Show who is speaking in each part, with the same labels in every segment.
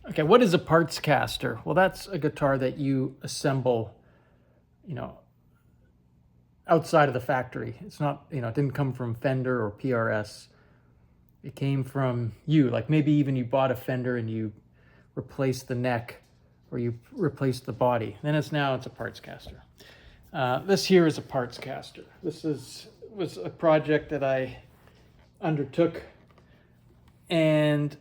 Speaker 1: Okay, what is a Partscaster? Well, that's a guitar that you assemble, you know, outside of the factory. It's not, it didn't come from Fender or PRS. It came from you. Like maybe even you bought a Fender and you replaced the neck or you replaced the body. Then it's a Partscaster. This here is a Partscaster. This was a project that I undertook, and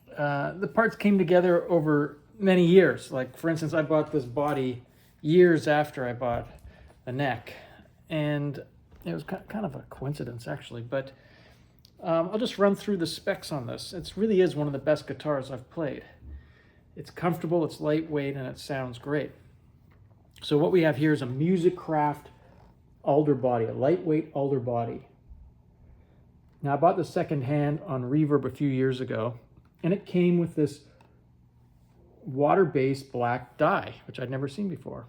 Speaker 1: the parts came together over many years. Like, for instance, I bought this body years after I bought the neck, and it was kind of a coincidence, actually. But I'll just run through the specs on this. It really is one of the best guitars I've played. It's comfortable, it's lightweight, and it sounds great. So what we have here is a Musikraft alder body, a lightweight alder body. Now, I bought the second hand on Reverb a few years ago, and it came with this water-based black dye, which I'd never seen before.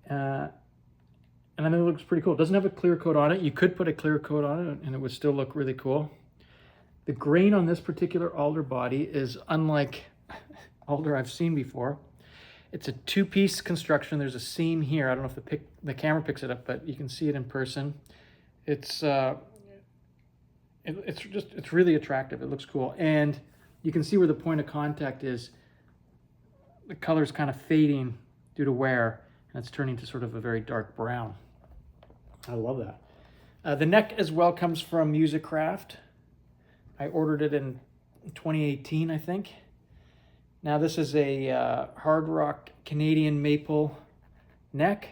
Speaker 1: And I think it looks pretty cool. It doesn't have a clear coat on it. You could put a clear coat on it, and it would still look really cool. The grain on this particular alder body is unlike alder I've seen before. It's a two-piece construction. There's a seam here. I don't know if the camera picks it up, but you can see it in person. It's really attractive. It looks cool, and you can see where the point of contact is. The color's kind of fading due to wear, and it's turning to sort of a very dark brown. I love that. The neck as well comes from Musikraft. I ordered it in 2018, I think. Now this is a hard rock Canadian maple neck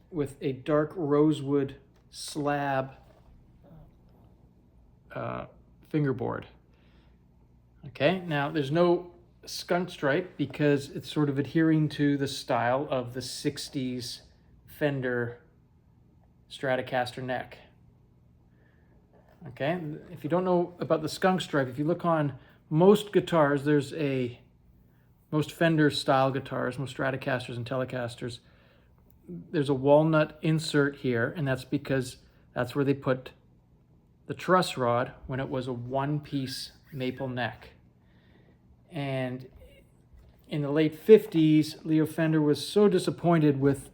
Speaker 1: with a dark rosewood slab fingerboard. Okay, now there's no skunk stripe because it's sort of adhering to the style of the 60s Fender Stratocaster neck. Okay, if you don't know about the skunk stripe, if you look on most guitars, most Fender style guitars, most Stratocasters and Telecasters, there's a walnut insert here, and that's because that's where they put the truss rod when it was a one-piece maple neck. And in the late 50s, Leo Fender was so disappointed with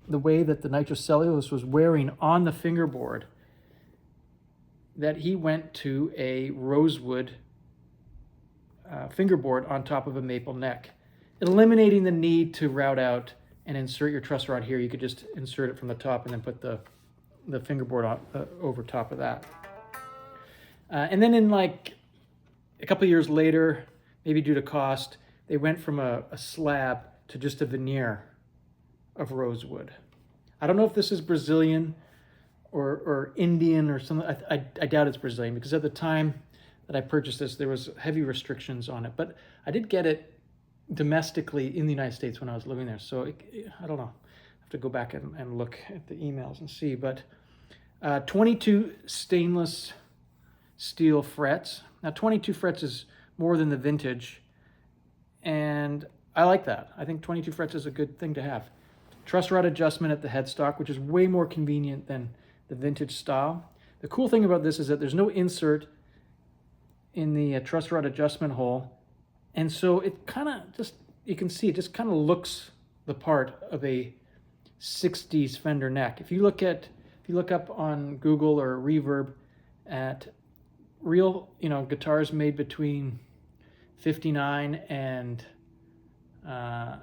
Speaker 1: the way that the nitrocellulose was wearing on the fingerboard that he went to a rosewood fingerboard on top of a maple neck, eliminating the need to route out and insert your truss rod here. You could just insert it from the top and then put the fingerboard on, over top of that. And then in like a couple of years later, maybe due to cost, they went from a slab to just a veneer of rosewood. I don't know if this is Brazilian or Indian or something. I doubt it's Brazilian, because at the time that I purchased this, there was heavy restrictions on it. But I did get it domestically in the United States when I was living there. So I don't know. I have to go back and look at the emails and see. But 22 stainless steel frets. Now 22 frets is more than the vintage, and I like that. I think 22 frets is a good thing to have. Truss rod adjustment at the headstock, which is way more convenient than the vintage style. The cool thing about this is that there's no insert in the truss rod adjustment hole, and so it kind of just, you can see it just kind of looks the part of a 60s Fender neck. If you look up on Google or Reverb at real, guitars made between 59 and I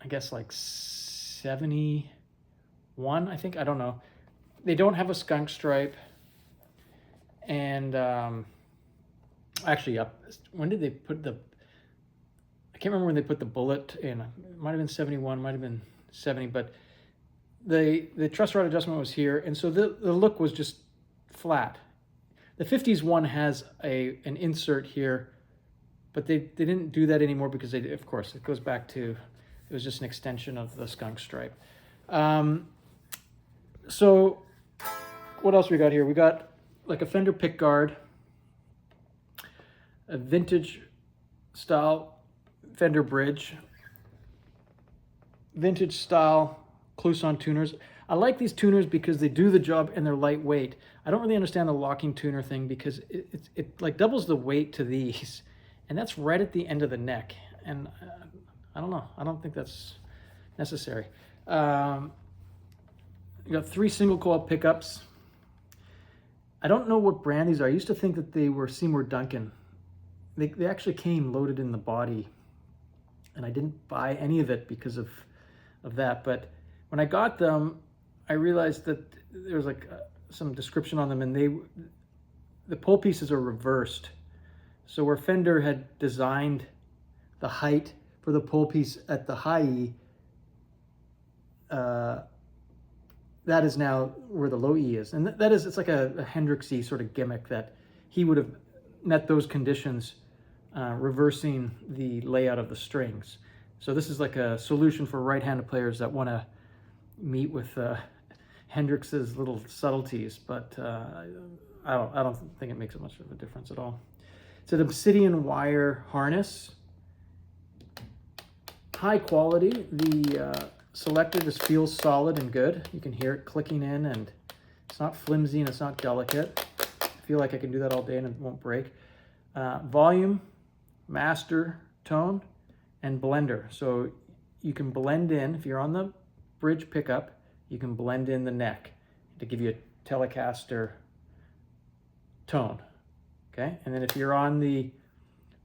Speaker 1: guess like 71, I think. I don't know. They don't have a skunk stripe. And actually, when did they put I can't remember when they put the bullet in. It might have been 71, might have been 70, but the truss rod adjustment was here, and so the look was just flat. The 50s one has an insert here, but they didn't do that anymore because of course, it goes back to, it was just an extension of the skunk stripe. So what else we got here? We got like a Fender pickguard, a vintage style Fender bridge, vintage style Clousson tuners. I like these tuners because they do the job and they're lightweight. I don't really understand the locking tuner thing because it like doubles the weight to these, and that's right at the end of the neck. And I don't know. I don't think that's necessary. You got 3 single coil pickups. I don't know what brand these are. I used to think that they were Seymour Duncan. They actually came loaded in the body, and I didn't buy any of it because of that. But when I got them, I realized that there was like some description on them, and the pole pieces are reversed. So where Fender had designed the height for the pole piece at the high E, that is now where the low E is. And that is, it's like a Hendrixy sort of gimmick that he would have met those conditions, reversing the layout of the strings. So this is like a solution for right-handed players that want to meet with Hendrix's little subtleties, but I don't think it makes much of a difference at all. It's an Obsidian Wire harness. High quality. The selector just feels solid and good. You can hear it clicking in, and it's not flimsy and it's not delicate. I feel like I can do that all day and it won't break. Volume, master, tone, and blender. So you can blend in, if you're on the bridge pickup, you can blend in the neck to give you a Telecaster tone. Okay, and then if you're on the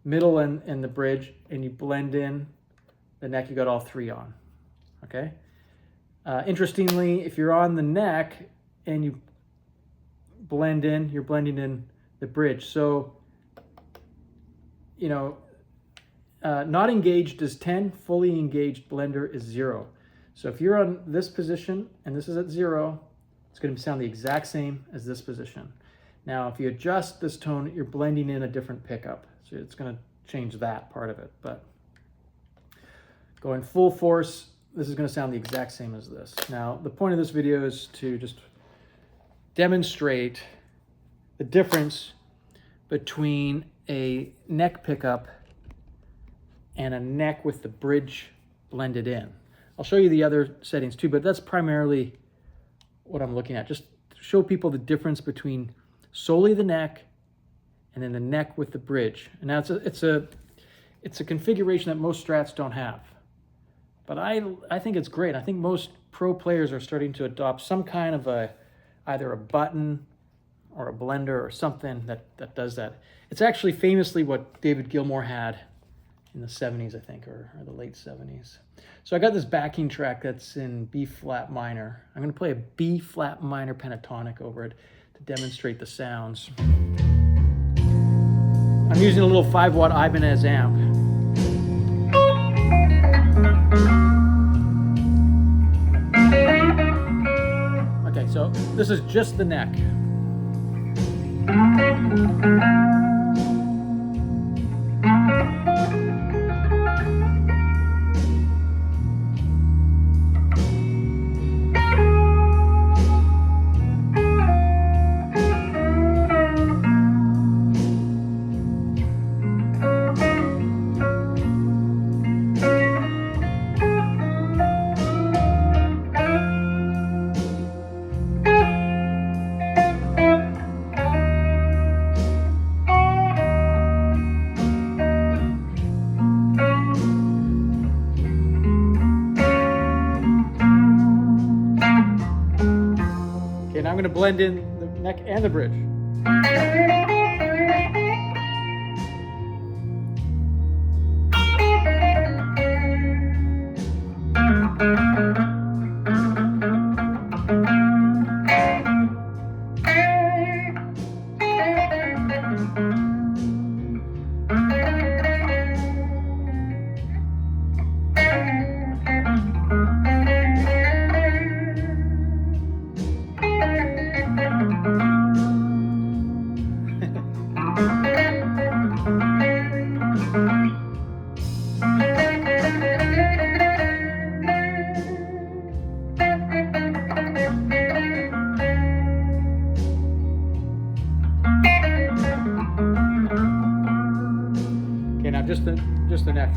Speaker 1: middle and the bridge and you blend in the neck, you got all 3 on. Okay. Interestingly, if you're on the neck and you blend in, you're blending in the bridge. So, you know, not engaged is 10, fully engaged blender is 0. So if you're on this position and this is at 0, it's going to sound the exact same as this position. Now, if you adjust this tone, you're blending in a different pickup. So it's going to change that part of it. But going full force, this is going to sound the exact same as this. Now, the point of this video is to just demonstrate the difference between a neck pickup and a neck with the bridge blended in. I'll show you the other settings too, but that's primarily what I'm looking at. Just to show people the difference between solely the neck and then the neck with the bridge. And now it's a configuration that most Strats don't have. But I think it's great. I think most pro players are starting to adopt some kind of either a button or a blender or something that does that. It's actually famously what David Gilmour had in the 70s, I think, or the late 70s. So I got this backing track that's in B flat minor. I'm going to play a B flat minor pentatonic over it to demonstrate the sounds. I'm using a little 5-watt Ibañez amp. Okay, so this is just the neck. I'm going to blend in the neck and the bridge. Just the neck.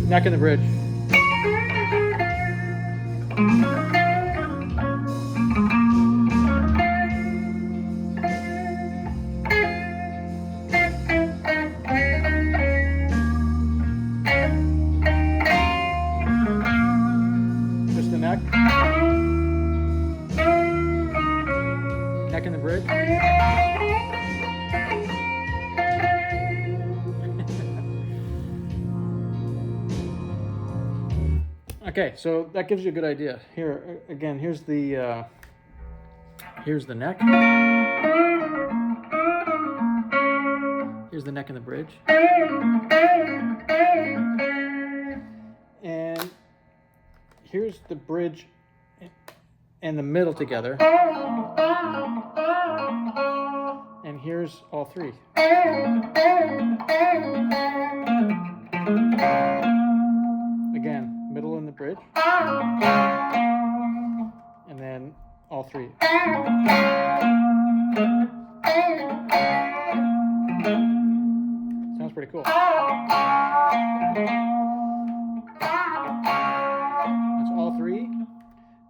Speaker 1: Neck and the bridge. Just the neck. Neck and the bridge. Okay, so that gives you a good idea. Here again, here's the neck. Here's the neck and the bridge. And here's the bridge and the middle together. And here's all three. Again, middle and the bridge. And then all three. Sounds pretty cool. That's all three.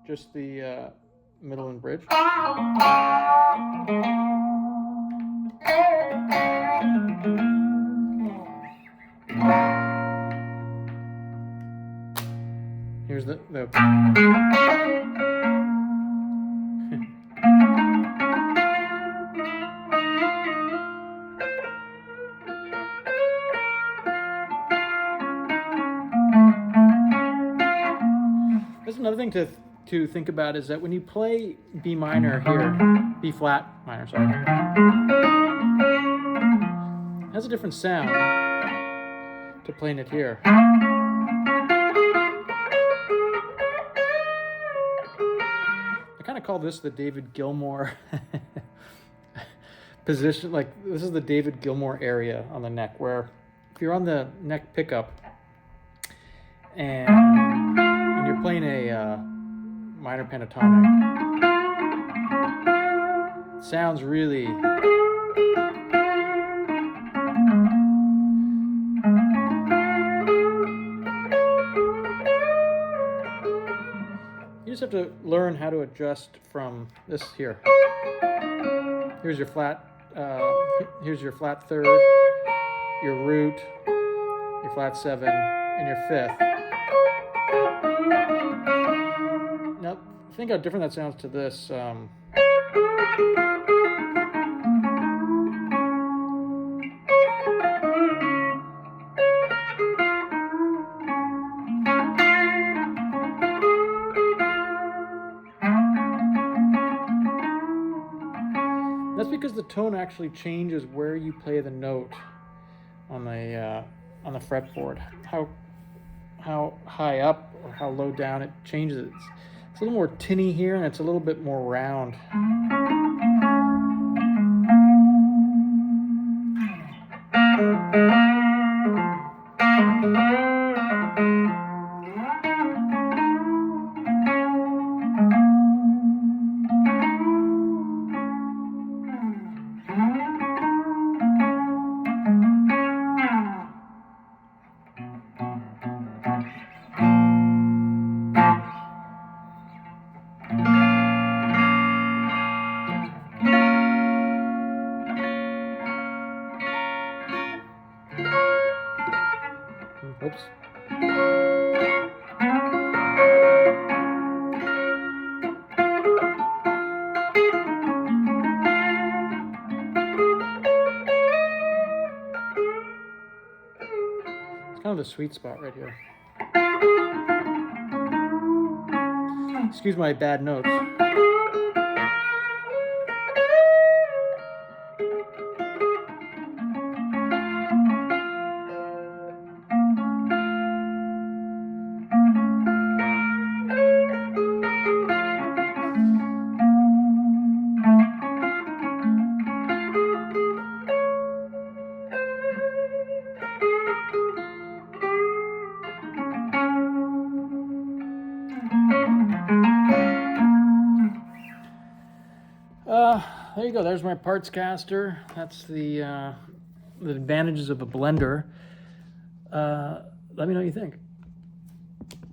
Speaker 1: Just the middle and bridge. Here's the That's another thing to think about, is that when you play B minor here, B flat minor, sorry, it has a different sound to playing it here. I kind of call this the David Gilmour position. Like, this is the David Gilmour area on the neck, where if you're on the neck pickup and you're playing a minor pentatonic, it sounds really you just have to learn how to adjust from this here. Here's your flat third, your root, your flat seven, and your fifth. Now, think how different that sounds to this. That's because the tone actually changes where you play the note on the fretboard. How high up or how low down it changes. It's a little more tinny here, and it's a little bit more round. Oops. It's kind of the sweet spot right here. Excuse my bad notes. There you go. There's my Partscaster. That's the advantages of a blender. Let me know what you think.